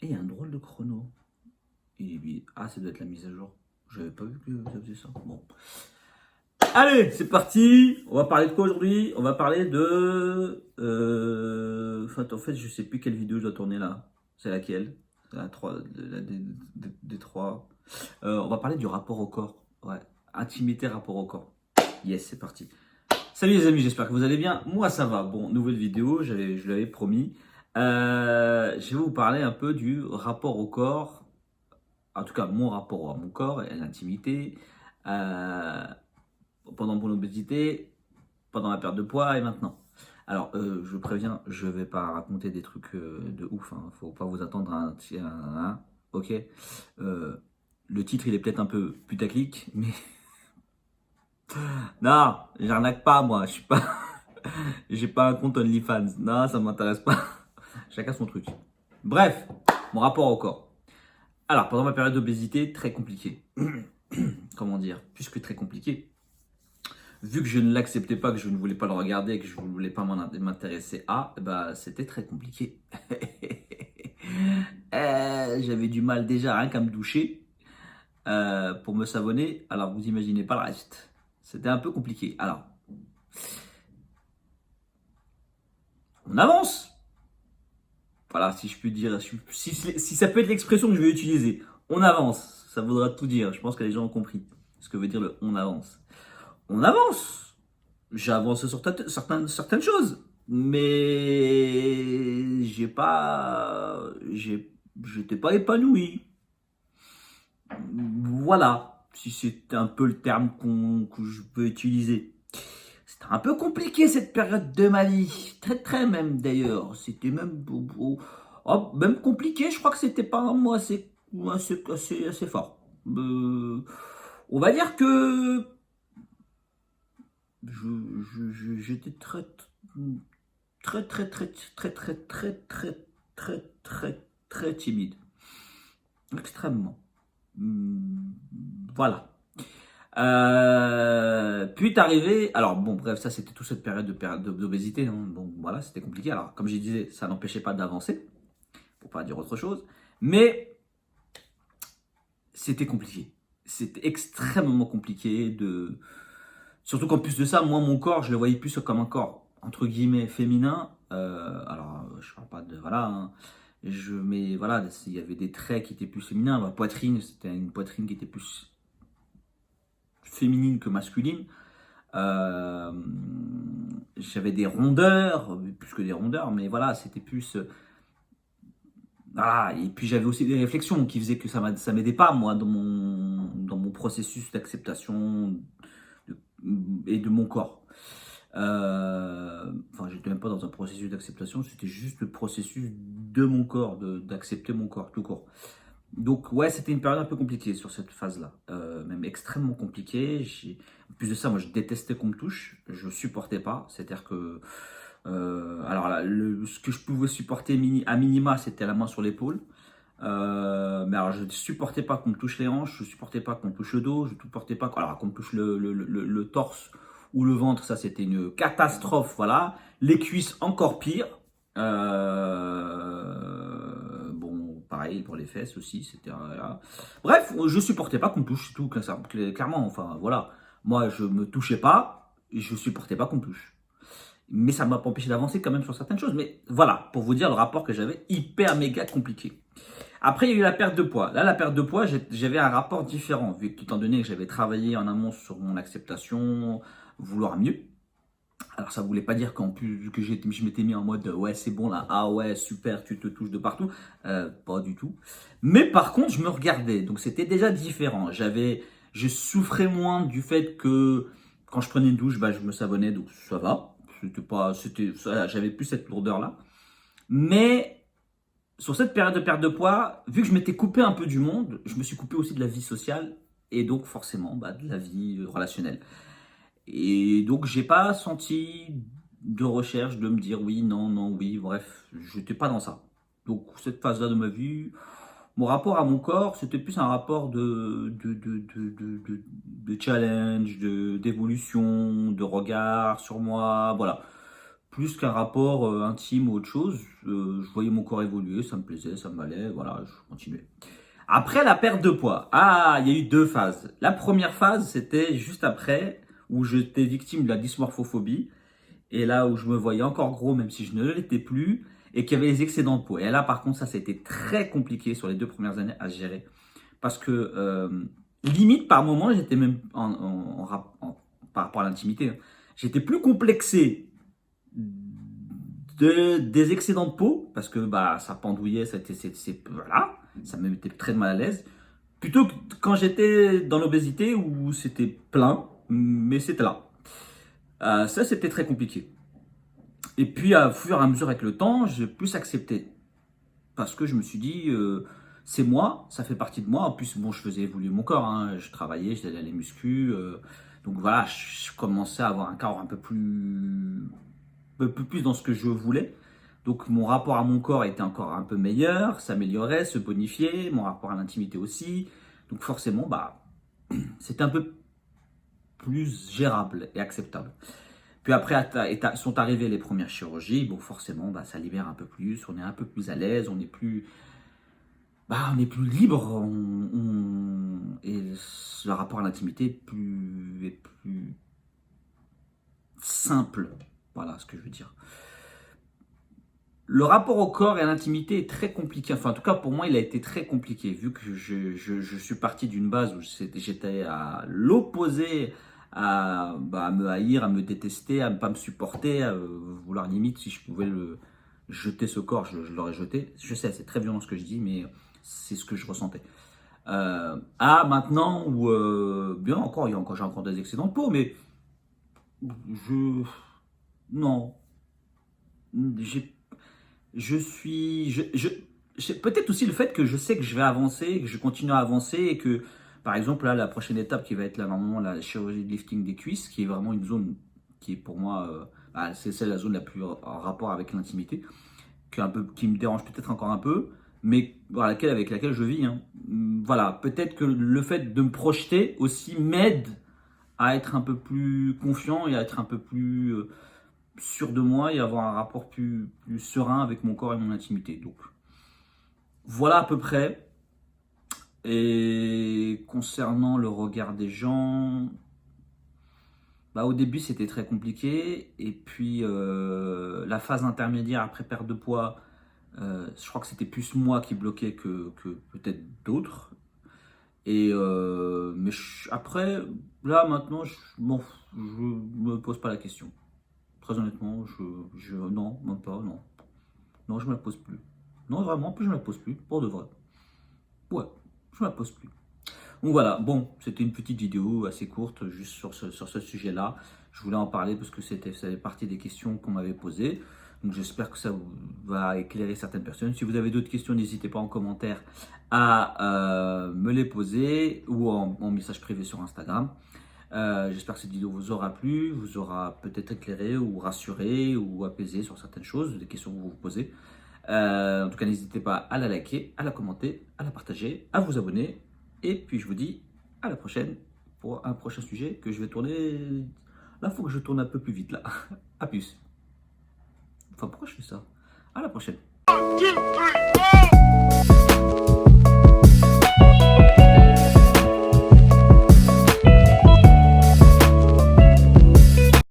Et il y a un drôle de chrono. Ah, ça doit être la mise à jour. J'avais pas vu que ça faisait ça. Bon. Allez, c'est parti. On va parler de quoi aujourd'hui? On va parler de... Enfin, en fait, je sais plus quelle vidéo je dois tourner là. C'est laquelle? C'est la 3, des 3. On va parler du rapport au corps. Ouais. Intimité, rapport au corps. Yes, c'est parti. Salut les amis, j'espère que vous allez bien. Moi, ça va. Bon, nouvelle vidéo, je l'avais promis. Je vais vous parler un peu du rapport au corps. En tout cas, mon rapport à mon corps et à l'intimité. Pendant mon obésité, pendant la perte de poids et maintenant. Alors, je vous préviens, je vais pas raconter des trucs de ouf. Hein. Faut pas vous attendre à un ok. Le titre, il est peut-être un peu putaclic, mais non, j'arnaque pas moi. Je suis pas, j'ai pas un compte OnlyFans. Non, ça m'intéresse pas. Chacun son truc. Bref, mon rapport au corps. Alors, pendant ma période d'obésité, très compliqué. Comment dire? Plus que très compliqué. Vu que je ne l'acceptais pas, que je ne voulais pas le regarder, que je ne voulais pas m'intéresser à, bah, c'était très compliqué. J'avais du mal déjà rien qu'à me doucher pour me savonner. Alors vous imaginez pas le reste. C'était un peu compliqué. Alors, on avance. Voilà, si je peux dire, si ça peut être l'expression que je vais utiliser. On avance. Ça voudra tout dire. Je pense que les gens ont compris ce que veut dire le on avance. On avance. J'ai avancé sur certaines choses, mais j'étais pas épanoui. Voilà, si c'est un peu le terme que je peux utiliser. C'était un peu compliqué cette période de ma vie, très même d'ailleurs. C'était même, même compliqué. Je crois que c'était pas un mot assez fort. On va dire que j'étais très timide. Extrêmement. Hmm, Voilà. Puis est arrivé. Alors, bon, bref, ça c'était toute cette d'obésité. Hein. Bon, voilà, c'était compliqué. Alors, comme je disais, ça n'empêchait pas d'avancer, pour pas dire autre chose. Mais c'était compliqué. C'était extrêmement compliqué de. Surtout qu'en plus de ça, moi, mon corps, je le voyais plus comme un corps, entre guillemets, féminin. Alors, je parle pas de. Voilà. Hein. Mais voilà, il y avait des traits qui étaient plus féminins. Ma poitrine, c'était une poitrine qui était plus féminine que masculine. Euh, J'avais des rondeurs, plus que des rondeurs, mais voilà, c'était plus. Voilà, et puis j'avais aussi des réflexions qui faisaient que ça m'aidait pas, moi, dans mon processus d'acceptation de- et de mon corps. Enfin, j'étais même pas dans un processus d'acceptation, c'était juste le processus de mon corps, d'accepter mon corps, tout court. Donc, ouais, c'était une période un peu compliquée sur cette phase-là, même extrêmement compliquée. En plus de ça, moi, je détestais qu'on me touche, je supportais pas. C'est-à-dire que, alors là, ce que je pouvais supporter à minima, c'était la main sur l'épaule. Mais alors, je ne supportais pas qu'on me touche les hanches, je ne supportais pas qu'on me touche le dos, je ne supportais pas alors, qu'on me touche le torse ou le ventre, ça c'était une catastrophe, voilà. Les cuisses, encore pire. Bon, pareil pour les fesses aussi, c'était. Voilà. Bref, je supportais pas qu'on me touche, c'est tout, clairement, enfin voilà. Moi, je me touchais pas, et je supportais pas qu'on me touche. Mais ça m'a pas empêché d'avancer quand même sur certaines choses. Mais voilà, pour vous dire le rapport que j'avais hyper méga compliqué. Après, il y a eu la perte de poids. Là, la perte de poids, j'avais un rapport différent, vu que, étant donné que j'avais travaillé en amont sur mon acceptation, vouloir mieux. Alors, ça voulait pas dire qu'en plus que je m'étais mis en mode ouais, c'est bon là, ah ouais, super, tu te touches de partout. Pas du tout. Mais par contre, je me regardais, donc c'était déjà différent. Je souffrais moins du fait que quand je prenais une douche, bah, je me savonnais, donc ça va. J'avais plus cette lourdeur là. Mais sur cette période de perte de poids, vu que je m'étais coupé un peu du monde, je me suis coupé aussi de la vie sociale et donc forcément bah, de la vie relationnelle. Et donc j'ai pas senti de recherche de me dire oui, non, non, oui, bref, j'étais pas dans ça. Donc cette phase-là de ma vie, mon rapport à mon corps, c'était plus un rapport de challenge, d'évolution, de regard sur moi, voilà. plus qu'un rapport intime ou autre chose. Je voyais mon corps évoluer, ça me plaisait, ça m'allait, voilà, je continuais. Après la perte de poids, il y a eu 2 phases. La première phase, c'était juste après, où j'étais victime de la dysmorphophobie, et là où je me voyais encore gros, même si je ne l'étais plus, et qu'il y avait les excédents de poids. Et là, par contre, ça a été très compliqué sur les 2 premières années à gérer, parce que limite, par moment, j'étais même par rapport à l'intimité, hein, j'étais plus complexé des excédents de peau, parce que bah, ça pendouillait, voilà, ça me mettait très mal à l'aise, plutôt que quand j'étais dans l'obésité où c'était plein, mais c'était là. Ça, c'était très compliqué. Et puis, à fur et à mesure avec le temps, j'ai plus accepté. Parce que je me suis dit, c'est moi, ça fait partie de moi. En plus, bon, je faisais évoluer mon corps, hein, je travaillais, j'allais à les muscu. Donc voilà, je commençais à avoir un corps un peu plus dans ce que je voulais. Donc mon rapport à mon corps était encore un peu meilleur, s'améliorait, se bonifiait, mon rapport à l'intimité aussi. Donc forcément, bah, c'était un peu plus gérable et acceptable. Puis après, sont arrivées les premières chirurgies. Bon, forcément, bah, ça libère un peu plus, on est un peu plus à l'aise, on est plus libre. Et le rapport à l'intimité est plus simple. Voilà ce que je veux dire. Le rapport au corps et à l'intimité est très compliqué. Enfin, en tout cas, pour moi, il a été très compliqué, vu que je suis parti d'une base où j'étais à l'opposé, à me haïr, à me détester, à ne pas me supporter, à vouloir limite, si je pouvais jeter ce corps, je l'aurais jeté. Je sais, c'est très violent ce que je dis, mais c'est ce que je ressentais. Maintenant, où, bien encore, j'ai encore des excédents de peau, mais non, j'ai peut-être aussi le fait que je sais que je vais avancer, que je continue à avancer et que, par exemple, là, la prochaine étape qui va être là, normalement, la chirurgie de lifting des cuisses, qui est vraiment une zone qui est pour moi, c'est la zone la plus en rapport avec l'intimité, qui me dérange peut-être encore un peu, mais voilà, avec laquelle je vis, hein. Voilà, peut-être que le fait de me projeter aussi m'aide à être un peu plus confiant et à être un peu plus sûr de moi et avoir un rapport plus serein avec mon corps et mon intimité. Donc voilà à peu près. Et concernant le regard des gens, bah, au début c'était très compliqué. Et puis la phase intermédiaire après perte de poids, je crois que c'était plus moi qui bloquais que peut-être d'autres. Et mais après, là maintenant, je me pose pas la question. Très honnêtement, non, même pas, non. Non, je me la pose plus. Non, vraiment, plus je me la pose plus, pour de vrai. Ouais, je me la pose plus. Donc voilà, bon, c'était une petite vidéo assez courte, juste sur ce sujet-là. Je voulais en parler parce que ça fait partie des questions qu'on m'avait posées. Donc j'espère que ça va éclairer certaines personnes. Si vous avez d'autres questions, n'hésitez pas en commentaire à me les poser ou en message privé sur Instagram. J'espère que cette vidéo vous aura plu, vous aura peut-être éclairé ou rassuré ou apaisé sur certaines choses, des questions que vous vous posez. En tout cas, n'hésitez pas à la liker, à la commenter, à la partager, à vous abonner. Et puis je vous dis à la prochaine pour un prochain sujet que je vais tourner. Là, il faut que je tourne un peu plus vite là. À plus. Enfin, pourquoi je fais ça? À la prochaine. 1, 2, 3,